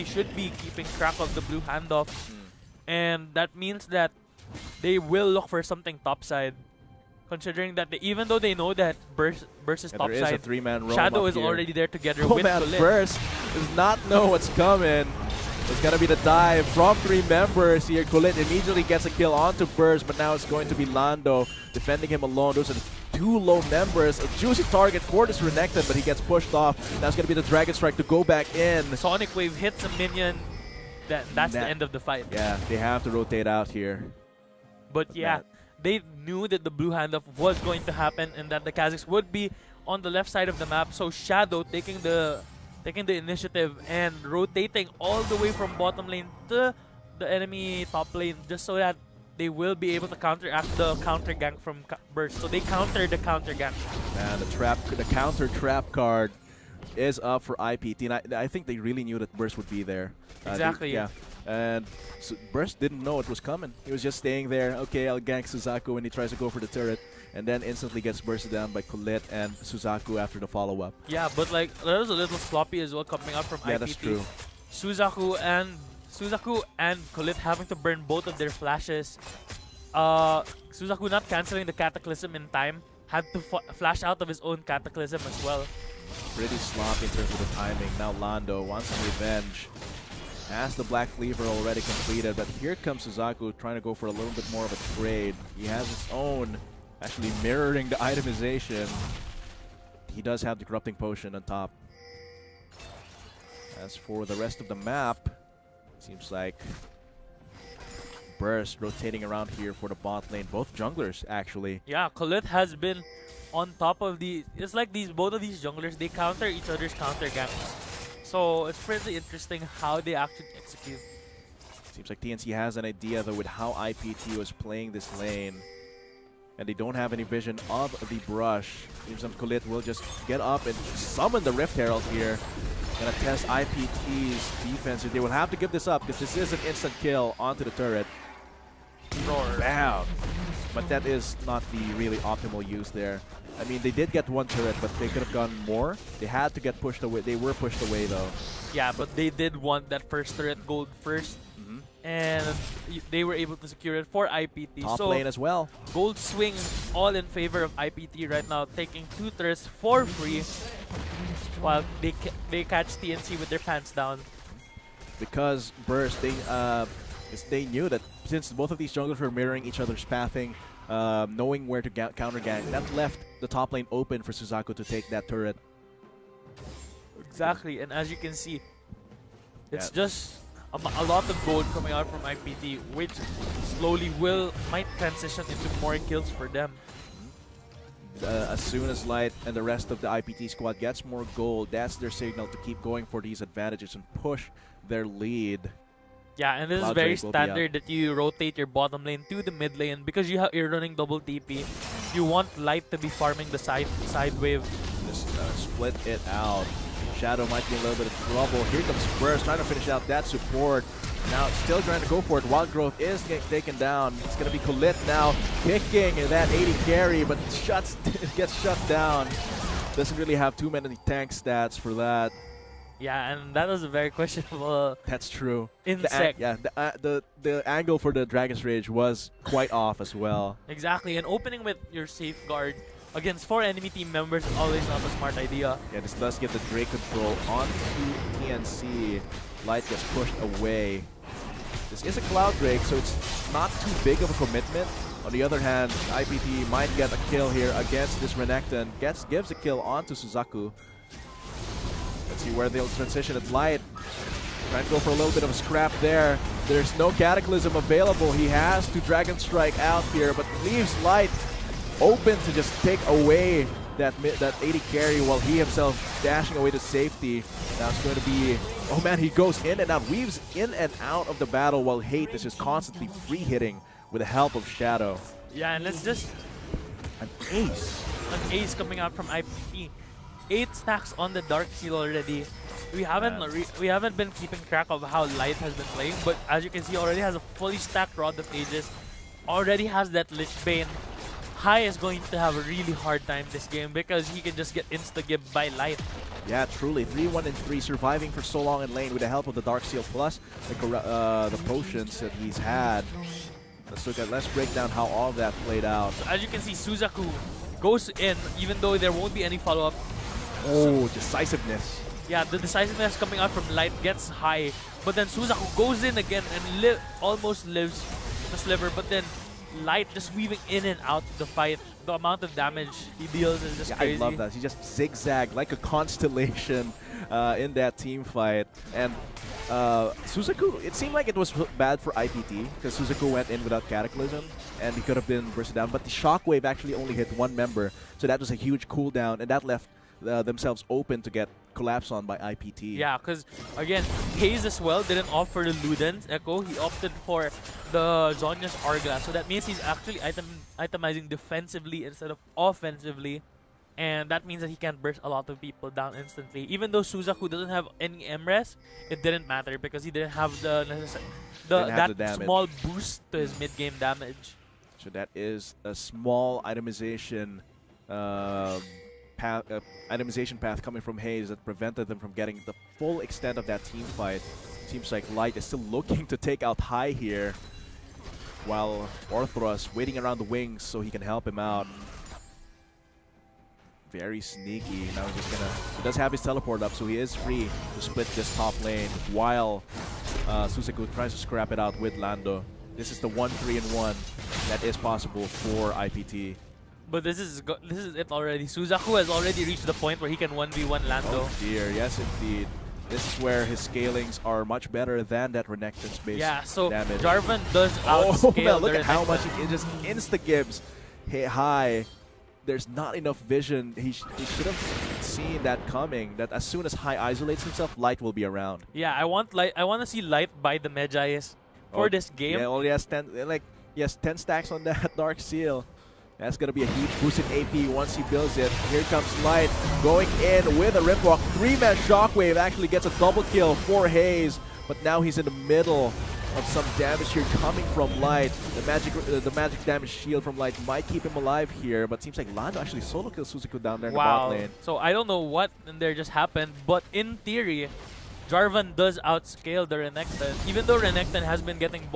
should be keeping track of the blue handoff, and that means that they will look for something topside. Considering that even though they know that Burst is And there is a topside, three-man roam Shadow up is here. already there together Oh with man, Khalid. Burst does not know what's coming. It's gonna be the dive from 3 members here. Khalid immediately gets a kill onto Burst, but now it's going to be Lando defending him alone. Those are 2 low members. A juicy target for this Renekton, but he gets pushed off. That's gonna be the Dragon Strike to go back in. Sonic Wave hits a minion. That's the end of the fight. Yeah, they have to rotate out here. But yeah, they knew that the blue handoff was going to happen and that the Kazakhs would be on the left side of the map. So Shadow taking the initiative and rotating all the way from bottom lane to the enemy top lane, just so that they will be able to counteract the counter gank from Burst. So they counter the counter gank. Man, the counter trap card is up for IPT, and I think they really knew that Burst would be there. Exactly. Yeah. And so Burst didn't know it was coming. He was just staying there. Okay, I'll gank Suzaku when he tries to go for the turret, and then instantly gets bursted down by Colette and Suzaku after the follow-up. Yeah, but like that was a little sloppy as well coming out from IPT. Yeah, that's true. Suzaku and Colette having to burn both of their flashes. Suzaku not canceling the Cataclysm in time, had to flash out of his own Cataclysm as well. Pretty sloppy in terms of the timing. Now Lando wants some revenge. Has the Black Cleaver already completed, but here comes Suzaku trying to go for a little bit more of a trade. He has his own, actually mirroring the itemization. He does have the Corrupting Potion on top. As for the rest of the map, seems like Burst rotating around here for the bot lane. Both junglers, actually. Yeah, Colette has been on top of the... It's like both of these junglers, they counter each other's counter ganks. So it's pretty interesting how they actually execute. Seems like TNC has an idea though with how IPT was playing this lane. and they don't have any vision of the brush. Seems some Kulit will just get up and summon the Rift Herald here. Gonna test IPT's defense. They will have to give this up because this is an instant kill onto the turret. Roar. Bam! But that is not the really optimal use there. I mean, they did get one turret, but they could have gotten more. They had to get pushed away. They were pushed away, though. Yeah, but they did want that first turret gold first. And they were able to secure it for IPT. Top so lane as well. gold swing all in favor of IPT right now, taking 2 turrets for free while they catch TNC with their pants down. Because Burst, they knew that since both of these junglers were mirroring each other's pathing, knowing where to counter gang, that left the top lane open for Suzaku to take that turret. Exactly, and as you can see, it's just a lot of gold coming out from IPT, which slowly might transition into more kills for them. As soon as Light and the rest of the IPT squad gets more gold, that's their signal to keep going for these advantages and push their lead. Yeah, and this is Cloud very Drake will be standard that you rotate your bottom lane to the mid lane because you're running double TP. You want Light to be farming the side wave. Just split it out. Shadow might be in a little bit of trouble. Here comes Burst trying to finish out that support. Now still trying to go for it. Wild Growth is getting taken down. It's going to be Kulit now picking that 80 carry, but it gets shut down. Doesn't really have too many tank stats for that. Yeah, and that was a very questionable. That's true. Insect. The angle for the Dragon's Rage was quite off as well. Exactly, and opening with your safeguard against 4 enemy team members is always not a smart idea. Yeah, this does give the Drake control onto TNC. Light gets pushed away. This is a Cloud Drake, so it's not too big of a commitment. On the other hand, IPT might get a kill here against this Renekton. Gives a kill onto Suzaku. Let's see where they'll transition at Light. Trying to go for a little bit of a scrap there. There's no Cataclysm available. He has to Dragon Strike out here, but leaves Light open to just take away that 80 carry while he himself dashing away to safety. Now it's going to be, oh man, he goes in and out, weaves in and out of the battle while Hate is just constantly free hitting with the help of Shadow. Yeah, and let's just An ace. an ace coming out from IPT. 8 stacks on the Dark Seal already. We haven't been keeping track of how Light has been playing, but as you can see, already has a fully stacked Rod of Ages. Already has that Lich Bane. High is going to have a really hard time this game because he can just get insta-gib by Light. Yeah, truly. 3-1 and 3, surviving for so long in lane with the help of the Dark Seal plus the potions that he's had. Let's break down how all of that played out. So as you can see, Suzaku goes in even though there won't be any follow-up. Oh, decisiveness. Yeah, the decisiveness coming out from Light gets high, but then Suzaku goes in again and almost lives the sliver, but then Light just weaving in and out the fight. The amount of damage he deals is just crazy. I love that. He just zigzagged like a constellation in that team fight. And Suzaku, it seemed like it was bad for IPT because Suzaku went in without Cataclysm and he could have been bursted down. But the Shockwave actually only hit one member, so that was a huge cooldown, and that left themselves open to get collapsed on by IPT. Yeah, because again, Haze as well didn't opt for the Luden's Echo. He opted for the Zhonya's Hourglass. So that means he's actually itemizing defensively instead of offensively. And that means that he can burst a lot of people down instantly. Even though Suzaku doesn't have any MRES, it didn't matter because he didn't have that small boost to his mid-game damage. So that is a small itemization path coming from Haze that prevented them from getting the full extent of that team fight. Seems like Light is still looking to take out High here, while Orthros waiting around the wings so he can help him out. Very sneaky. Now he's just gonna. He does have his teleport up, so he is free to split this top lane while Suzaku tries to scrap it out with Lando. This is the 1-3-1 that is possible for IPT. But this is it already. Suzaku has already reached the point where he can 1v1 Lando. Oh dear, yes indeed. This is where his scalings are much better than that Renekton's base damage. Jarvan does outscale look the at how Renekton. much he just insta-gibs High. There's not enough vision. He should have seen that coming, that as soon as High isolates himself, Light will be around. Yeah, I want to see Light buy the Medjay's for this game. Yeah, well, he has 10 stacks on that Dark Seal. That's going to be a huge boost in AP once he builds it. Here comes Light going in with a Ripwalk. 3-man Shockwave actually gets a double kill for Hayes, but now he's in the middle of some damage here coming from Light. The magic damage shield from Light might keep him alive here, but seems like Lando actually solo kills Suzaku down there in the bot lane. So I don't know what in there just happened, but in theory, Jarvan does outscale the Renekton. Even though Renekton has been getting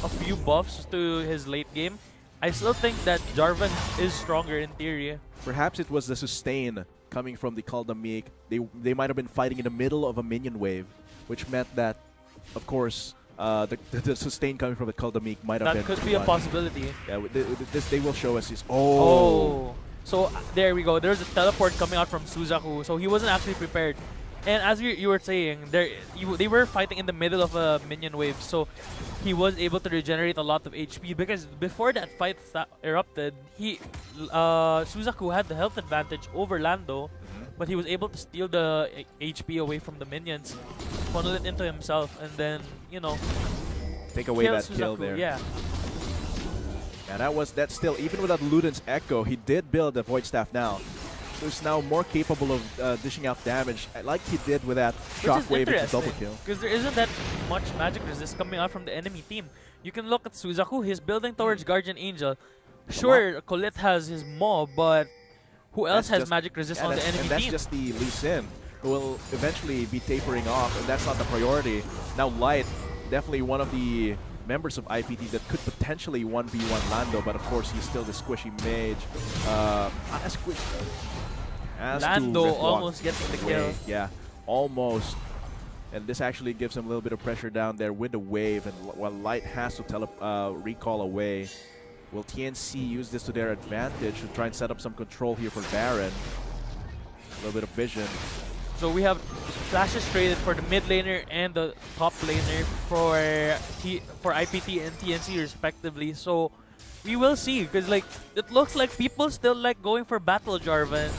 a few buffs to his late game, I still think that Jarvan is stronger in theory. Perhaps it was the sustain coming from the Kaldamik. They might have been fighting in the middle of a minion wave, which meant that, of course, the sustain coming from the Kaldamik might have been That could be a possibility. Yeah, this they will show us is So there we go. There's a teleport coming out from Suzaku, so he wasn't actually prepared. And as you were saying, they were fighting in the middle of a minion wave, so he was able to regenerate a lot of HP because before that fight erupted, Suzaku had the health advantage over Lando, but he was able to steal the HP away from the minions, funnel it into himself, and then, you know, take away that Suzaku. kill there. Yeah. Yeah, that's still, even without Luden's Echo, he did build the Void Staff now. So he's now more capable of dishing out damage, like he did with that Shockwave into double kill. Because there isn't that much magic resist coming out from the enemy team. You can look at Suzaku, he's building towards Guardian Angel. Sure, Colette has his Maw, but who else has magic resist on the enemy and that's team? just the Lee Sin, who will eventually be tapering off, and that's not the priority. Now Light, definitely one of the members of IPT that could potentially 1v1 Lando, but of course he's still the squishy mage. Lando almost getting the kill. Yeah, almost. And this actually gives him a little bit of pressure down there with the wave, and while Light has to recall away. Will TNC use this to their advantage to try and set up some control here for Baron? A little bit of vision. So we have flashes traded for the mid laner and the top laner for IPT and TNC respectively. So we will see, because like it looks like people still like going for Battle Jarvan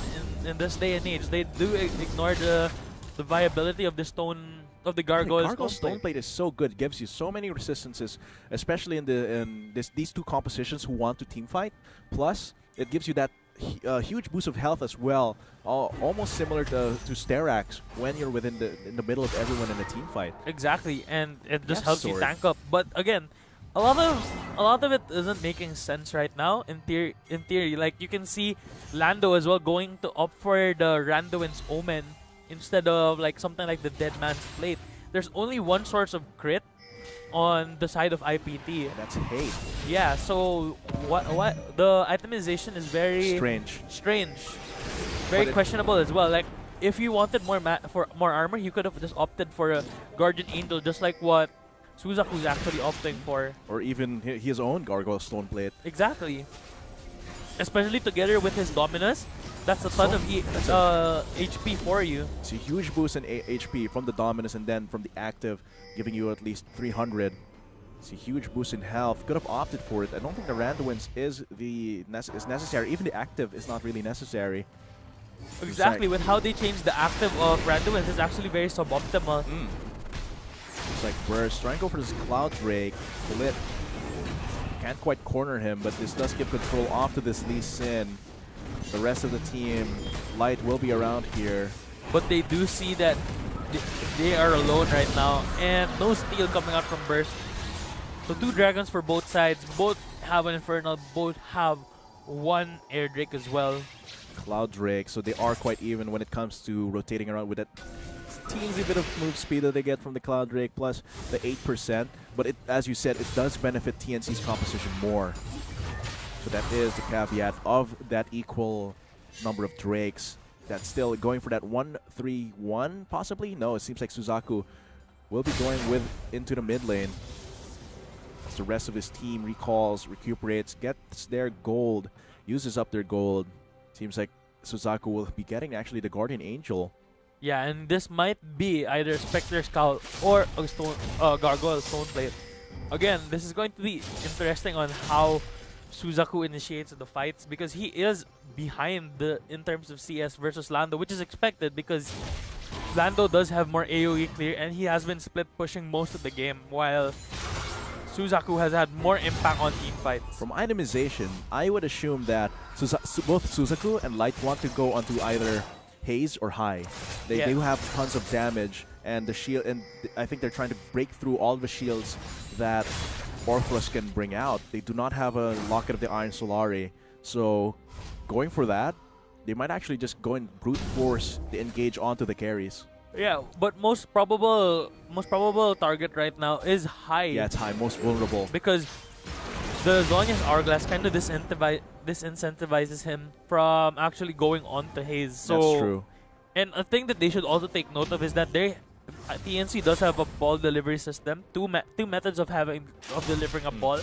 in this day and age. They do ignore the viability of the stone. Of the Gargoyle Stone Plate is so good. It gives you so many resistances, especially in these two compositions who want to team fight. Plus, it gives you that huge boost of health as well, almost similar to Sterax when you're in the middle of everyone in a team fight. Exactly, and it just helps you tank up. But again, a lot of it isn't making sense right now. In theory, like you can see Lando as well going to opt for the Randuin's Omen instead of like something like the Dead Man's Plate. There's only one source of crit on the side of IPT. And that's hate. Yeah, so what the itemization is very strange. Very questionable as well. Like if you wanted more armor, you could have just opted for a Guardian Angel, just like what Suzaku's actually opting for. Or even his own Gargoyle Stone Plate. Exactly. Especially together with his Dominus. That's a ton of HP for you. It's a huge boost in HP from the Dominus, and then from the active, giving you at least 300. It's a huge boost in health. Could have opted for it. I don't think the Randuin's is necessary. Even the active is not really necessary. Exactly. With how they changed the active of Randuin's, it's actually very suboptimal. It's like Burst. Trying to go for this Cloud Drake. Lit. Can't quite corner him, but this does give control off to this Lee Sin. The rest of the team, Light will be around here. But they do see that they are alone right now, and no steal coming out from Burst. So 2 dragons for both sides. Both have an Infernal, both have 1 Air Drake as well. Cloud Drake, so they are quite even when it comes to rotating around with that teensy bit of move speed that they get from the Cloud Drake, plus the 8%. But it, as you said, it does benefit TNC's composition more. So that is the caveat of that equal number of Drakes. That's still going for that 1-3-1, possibly? No, it seems like Suzaku will be going into the mid lane. As the rest of his team recalls, recuperates, gets their gold, uses up their gold. Seems like Suzaku will be getting actually the Guardian Angel. Yeah, and this might be either Spectre Skull or a Gargoyle Stone Plate. Again, this is going to be interesting on how Suzaku initiates the fights, because he is behind in terms of CS versus Lando, which is expected because Lando does have more AoE clear and he has been split pushing most of the game, while Suzaku has had more impact on team fights. From itemization, I would assume that both Suzaku and Light want to go onto either Haze or High. They do have tons of damage, and the shield, and I think they're trying to break through all the shields that Orthrus can bring out. They do not have a Locket of the Iron Solari, so going for that, they might actually just go and brute force the engage onto the carries. Yeah, but most probable target right now is High. Yeah, it's High, most vulnerable. Because the Zhonya's Hourglass kind of disincentivizes him from actually going on to Haze. So, that's true. And a thing that they should also take note of is that TNC does have a ball delivery system. Two methods of delivering a ball.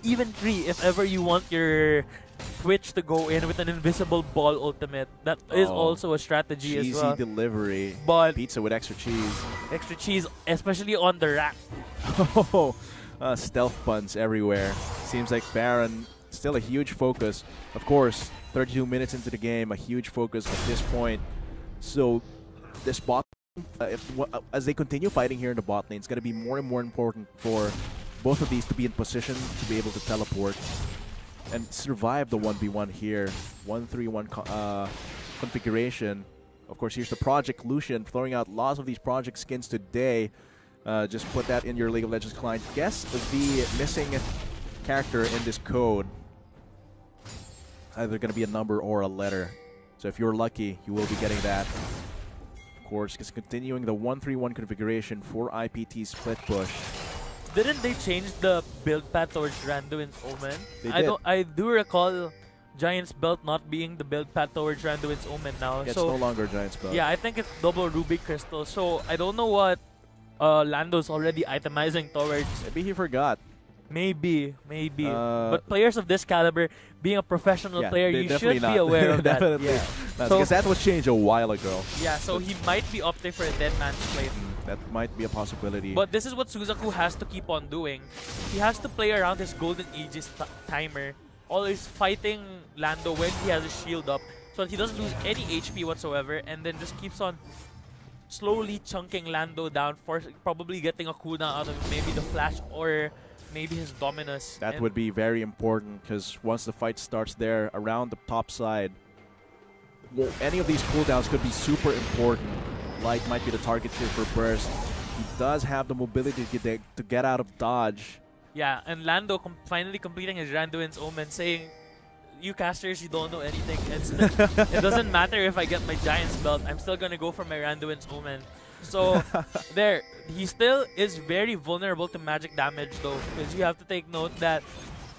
Even three, if ever you want your Twitch to go in with an invisible ball ultimate. That is also a strategy as well. Cheesy delivery. But pizza with extra cheese. Extra cheese, especially on the rack. Stealth puns everywhere. Seems like Baron still a huge focus. Of course, 32 minutes into the game, a huge focus at this point. So this bot, as they continue fighting here in the bot lane, it's going to be more and more important for both of these to be in position to be able to teleport and survive the 1v1 here. 1-3-1 configuration. Of course, here's the Project Lucian throwing out lots of these project skins today. Just put that in your League of Legends client. Guess the missing character in this code. Either going to be a number or a letter. So if you're lucky, you will be getting that. Of course, it's continuing the 1-3-1 configuration for IPT split push. Didn't they change the build path towards Randuin's Omen? They did. I do recall Giant's Belt not being the build path towards Randuin's Omen now. Yeah, it's no longer Giant's Belt. Yeah, I think it's double Ruby Crystal. So I don't know what Lando's already itemizing towards. Maybe he forgot. Maybe. But players of this caliber, being a professional player, you should be aware of that. Definitely. Yeah. Because that was changed a while ago. Yeah, so he might be opting for a dead man's plate. That might be a possibility. But this is what Suzaku has to keep on doing. He has to play around his Golden Aegis timer, always fighting Lando when he has a shield up, so that he doesn't lose any HP whatsoever, and then just keeps on slowly chunking Lando down, for probably getting a cooldown out of maybe the Flash or maybe his Dominus. That would be very important, because once the fight starts there around the top side, well, any of these cooldowns could be super important. Light might be the target here for Burst. He does have the mobility to get out of dodge. Yeah, and Lando finally completing his Randuin's Omen, saying, "You casters, you don't know anything. It doesn't matter if I get my Giant's Belt. I'm still gonna go for my Randuin's Omen." So there, he still is very vulnerable to magic damage though, because you have to take note that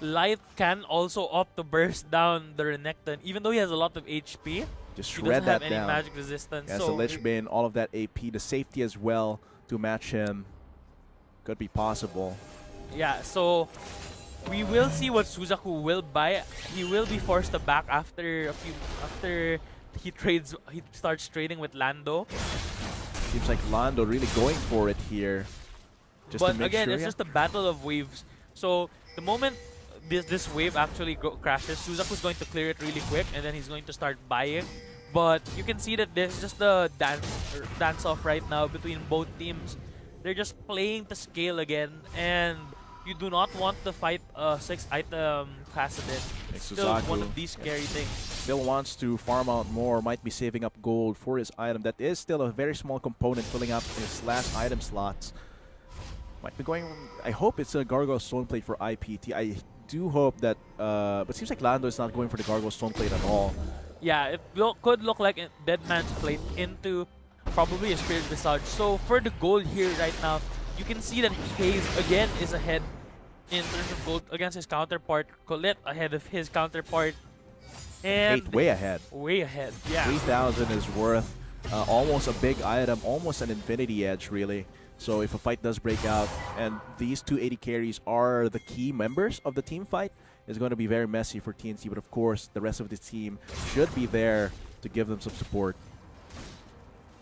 Light can also opt to burst down the Renekton, even though he has a lot of HP. Just he shred doesn't that have any down. magic resistance. Yeah, so the Lich Bane, all of that AP, the safety as well to match him could be possible. Yeah, so we will see what Suzaku will buy. He will be forced to back after he starts trading with Lando. Seems like Lando really going for it here. Just but to make again, sure, it's just a battle of waves. So the moment this wave actually crashes, Suzaku's going to clear it really quick, and then he's going to start buying. But you can see that there's just a dance-off right now between both teams. They're just playing to scale again, and you do not want to fight a 6-item Kassadin. It's still one of these scary things. Still wants to farm out more, might be saving up gold for his item. That is still a very small component filling up his last item slots. Might be going, I hope it's a Gargoyle Stoneplate for IPT. I do hope that, but it seems like Lando is not going for the Gargoyle Stoneplate at all. Yeah, it could look like a Dead Man's Plate into probably a Spirit Visage. So for the gold here right now, you can see that Haze again is ahead in terms of gold against his counterpart. Colette ahead of his counterpart. And way ahead. Way ahead, yeah. 3,000 is worth almost a big item, almost an Infinity Edge, really. So if a fight does break out, and these two AD carries are the key members of the team fight, it's going to be very messy for TNC. But of course, the rest of the team should be there to give them some support.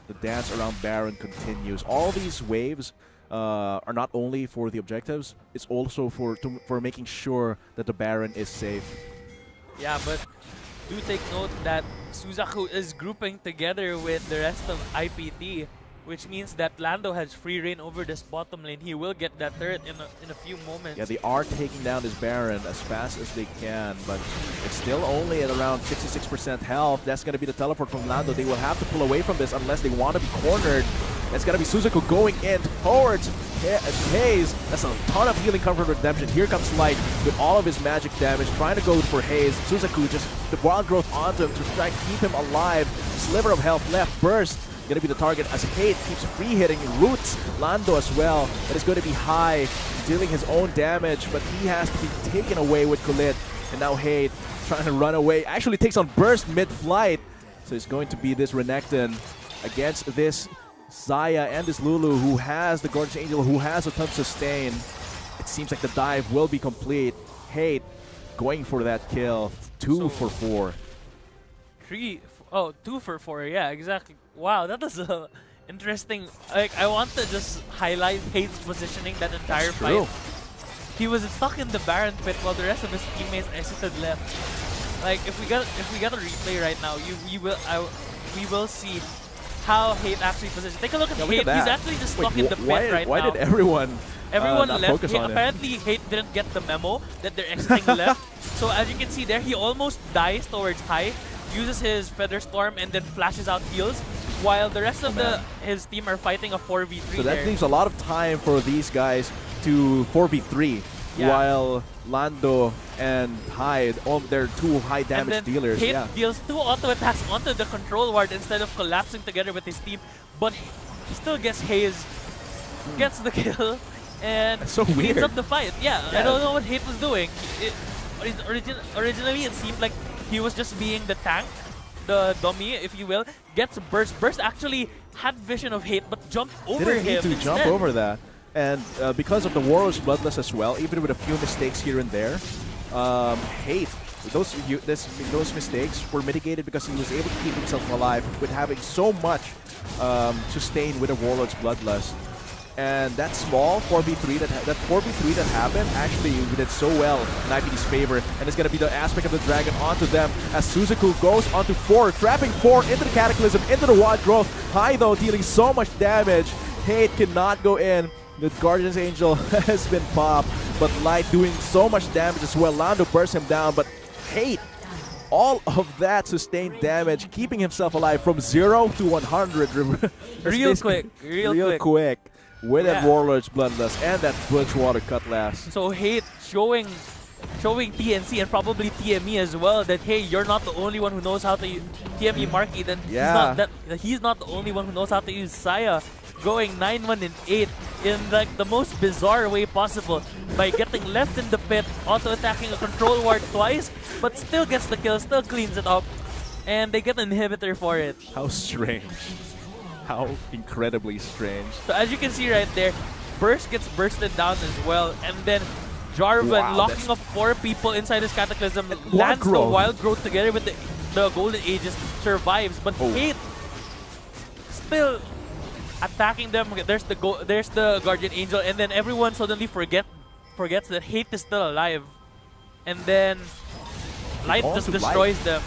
The dance around Baron continues. All these waves are not only for the objectives, it's also for making sure that the Baron is safe. Yeah, but do take note that Suzaku is grouping together with the rest of IPT. which means that Lando has free reign over this bottom lane. He will get that turret in a few moments. Yeah, they are taking down this Baron as fast as they can, but it's still only at around 66% health. That's going to be the teleport from Lando. They will have to pull away from this unless they want to be cornered. It's going to be Suzaku going in towards Haze. That's a ton of healing coming from Redemption. Here comes Light with all of his magic damage, trying to go for Haze. Suzaku just the wild growth onto him to try to keep him alive. Sliver of health left. Burst going to be the target as Hate keeps free hitting, roots Lando as well. But it's going to be high, dealing his own damage, but he has to be taken away with Kulit. And now Hate trying to run away. Actually takes on Burst mid-flight. So it's going to be this Renekton against this Xayah and this Lulu, who has the Gorgeous Angel, who has a ton of sustain. It seems like the dive will be complete. Hate going for that kill. 2 for 4. 2 for 4, yeah, exactly. Wow, that was interesting. Like, I want to just highlight Hate's positioning that entire fight. He was stuck in the Baron pit while the rest of his teammates exited left. Like, if we get a replay right now, we will see how Hate actually positioned. Take a look at Hate. He's actually just stuck in the pit right now. Why did everyone not left? focus on him? Apparently, Hate didn't get the memo that they're exiting left. So as you can see there, he almost dies towards high, uses his Feather Storm, and then flashes out heals, while the rest of his team are fighting a 4v3 So that leaves a lot of time for these guys to 4v3, while Lando and Hyde, they're 2 high damage dealers. Hate deals 2 auto attacks onto the control ward instead of collapsing together with his team, but he still gets Haze, gets the kill, and so cleans up the fight. Yeah, I don't know what Hate was doing. Originally, it seemed like he was just being the tank, the dummy, if you will. Gets Burst. Burst actually had vision of Hate, but jumped over him Didn't need to instead. jump over that. And because of the Warlord's Bloodlust as well, even with a few mistakes here and there, Hate, those mistakes were mitigated because he was able to keep himself alive with having so much sustain with a Warlord's Bloodlust. And that small 4v3 that 4v3 that happened actually did so well in IPT's favor, and it's gonna be the aspect of the dragon onto them as Suzaku goes onto 4, trapping 4 into the Cataclysm, into the Wild Growth. High though, dealing so much damage. Hate cannot go in. The Guardian's Angel has been popped, but Light doing so much damage as well. Lando bursts him down, but Hate, all of that sustained damage, keeping himself alive from 0 to 100. real quick. With that Warlord's Bloodlust and that Bridgewater Cutlass. So Hate showing TNC and probably TME as well that, hey, you're not the only one who knows how to use TME Marky. Then he's not the only one who knows how to use Xayah, going 9-1 and 8 in like the most bizarre way possible by getting left in the pit, auto-attacking a control ward twice, but still gets the kill, still cleans it up, and they get an inhibitor for it. How strange. How incredibly strange. So as you can see right there, Burst gets bursted down as well, and then Jarvan locking up 4 people inside his Cataclysm, lands the Wild Growth together with the Golden Aegis, survives, but Hate still attacking them. There's the Guardian Angel, and then everyone suddenly forgets that Hate is still alive, and then Light just destroys them.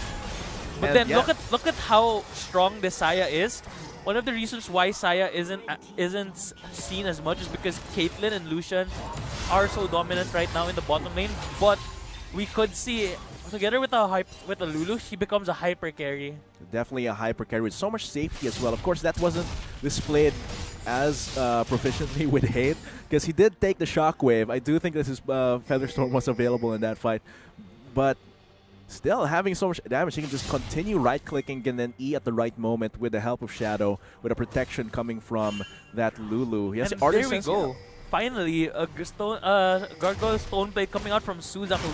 But then look at how strong this Xayah is. One of the reasons why Xayah isn't seen as much is because Caitlyn and Lucian are so dominant right now in the bottom lane. But we could see, together with a Lulu, she becomes a hyper carry. Definitely a hyper carry with so much safety as well. Of course, that wasn't displayed as proficiently with Hate, because he did take the shockwave. I do think that his Featherstorm was available in that fight, but still having so much damage, he can just continue right-clicking and then E at the right moment with the help of Shadow, with a protection coming from that Lulu. Yes, and there we go. Finally, a Gargoyle Stoneblade coming out from Suzaku.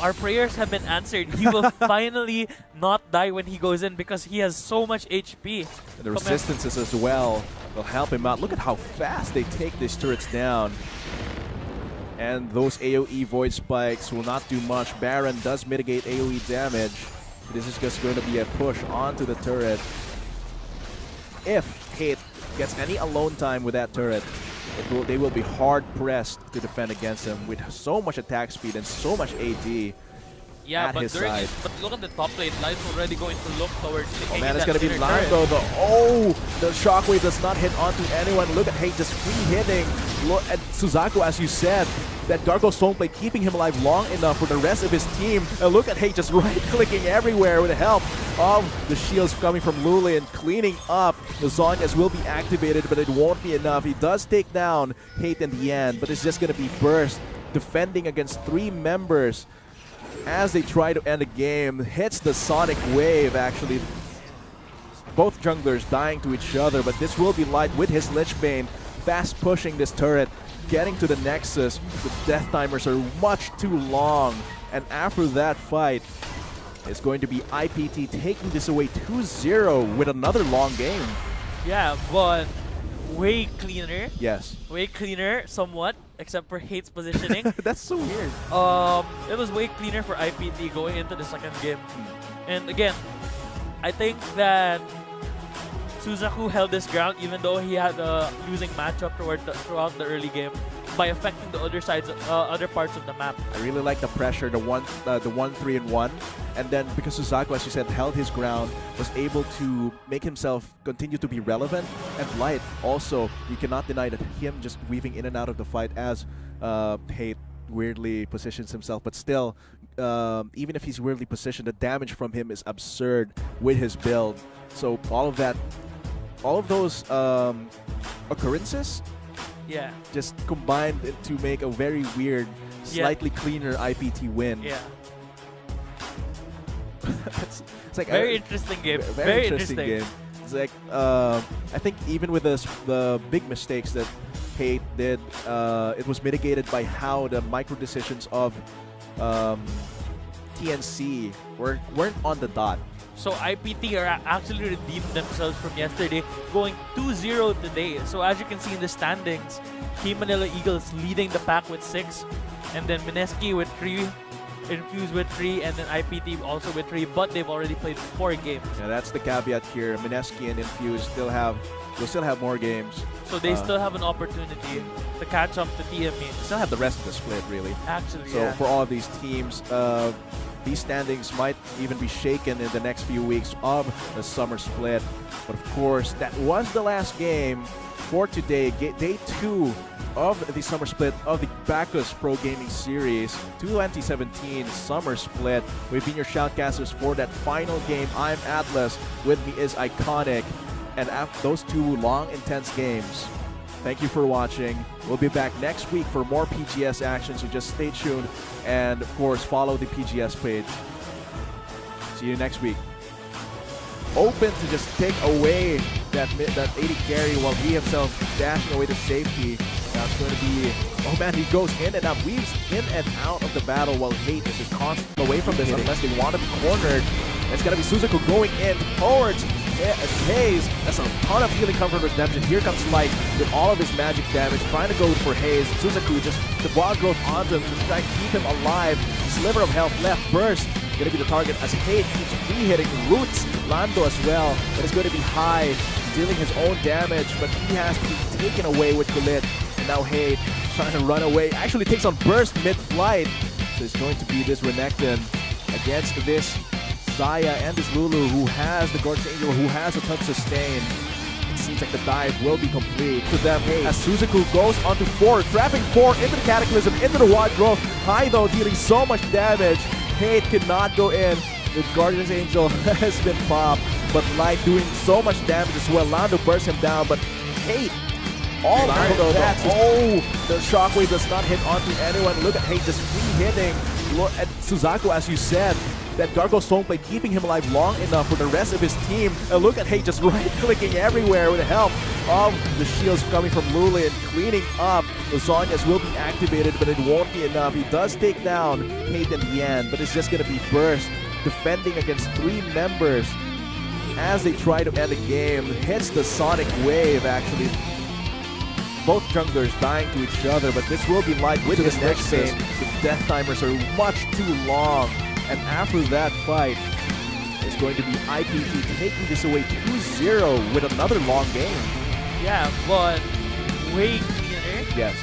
Our prayers have been answered. He will finally not die when he goes in because he has so much HP. And the resistances as well will help him out. Look at how fast they take these turrets down. And those AoE Void Spikes will not do much. Baron does mitigate AoE damage. This is just going to be a push onto the turret. If Hate gets any alone time with that turret, they will be hard-pressed to defend against him with so much attack speed and so much AD. Yeah, at but his side. but look at the top lane. Light's already going to look towards Oh taking man, in it's that gonna be inner turret. Lando. The shockwave does not hit onto anyone. Look at Hate just free hitting. Look at Suzaku, as you said. That Gargoyle Stoneblade keeping him alive long enough for the rest of his team. And look at Hate just right-clicking everywhere with the help of the shields coming from Lulin, cleaning up. The Zonyas will be activated, but it won't be enough. He does take down Hate in the end, but it's just gonna be Burst defending against 3 members as they try to end the game. Hits the Sonic Wave, actually. Both junglers dying to each other, but this will be Light with his Lich Bane fast pushing this turret, getting to the Nexus. The death timers are much too long, and after that fight, it's going to be IPT taking this away 2-0 with another long game. Yeah, but way cleaner. Yes. Way cleaner, somewhat, except for Hate's positioning. That's so weird. It was way cleaner for IPT going into the second game. And again, I think that Suzaku held his ground even though he had a losing matchup throughout the early game by affecting the other parts of the map. I really like the pressure, the 1-3-1, and then because Suzaku, as you said, held his ground, was able to make himself continue to be relevant. And Light also, you cannot deny that him just weaving in and out of the fight as Hate weirdly positions himself, but still, even if he's weirdly positioned, the damage from him is absurd with his build. So all of those occurrences, yeah, just combined to make a very weird, slightly cleaner IPT win. Yeah. it's like very interesting game. Very interesting game. It's like I think even with the big mistakes that Hate did, it was mitigated by how the micro decisions of TNC weren't on the dot. So IPT are actually redeemed themselves from yesterday, going 2-0 today. So as you can see in the standings, Team Manila Eagles leading the pack with 6, and then Mineski with 3, Infuse with 3, and then IPT also with 3, but they've already played 4 games. Yeah, that's the caveat here. Mineski and Infuse will still have more games. So they still have an opportunity to catch up to TME. Still have the rest of the split, really. Actually, so yeah. for all of these teams, these standings might even be shaken in the next few weeks of the summer split. But of course, that was the last game for today. Day 2 of the summer split of the Bacchus Pro Gaming Series 2017 summer split. We've been your shoutcasters for that final game. I'm Atlas. With me is Iconic. And after those 2 long, intense games, thank you for watching. We'll be back next week for more PGS action, so just stay tuned. And of course, follow the PGS page. See you next week. Open to just take away that 80 carry while he himself dashing away to safety. That's going to be, oh man, he goes in and out, weaves in and out of the battle while Hate is just constant away from this unless they want to be cornered. It's going to be Suzaku going in towards Hayes. That's a ton of healing comfort redemption. Here comes Light with all of his magic damage, trying to go for Hayes. Suzaku just the wild growth onto him to try and keep him alive. Sliver of health left. Burst going to be the target as Hate keeps free-hitting. Roots Lando as well. But it's going to be High, dealing his own damage, but he has to be taken away with Kulit. And now Hate trying to run away. Actually takes on Burst mid-flight. So it's going to be this Renekton against this Zaya and this Lulu, who has the Gorgeous Angel, who has a touch sustain. It seems like the dive will be complete to them. As Suzaku goes onto 4, trapping 4 into the Cataclysm, into the Wild Growth. High though, dealing so much damage. Hate cannot go in. The Guardian's Angel has been popped, but Light doing so much damage as well. Lando bursts him down, but Hate all Lando, the shockwave does not hit onto anyone. Look at Hate just free-hitting. Look at Suzaku, as you said. That Gargoyle Stoneblade keeping him alive long enough for the rest of his team. And look at Hate just right-clicking everywhere with the help of the shields coming from Lulin, cleaning up. The Zonyas will be activated, but it won't be enough. He does take down Hate in the end, but it's just going to be Burst defending against 3 members as they try to end the game. Hits the Sonic Wave, actually. Both junglers dying to each other, but this will be Light with his Nexus. The death timers are much too long. And after that fight, it's going to be IPT taking this away 2-0 with another long game. Yeah, but way cleaner. Yes.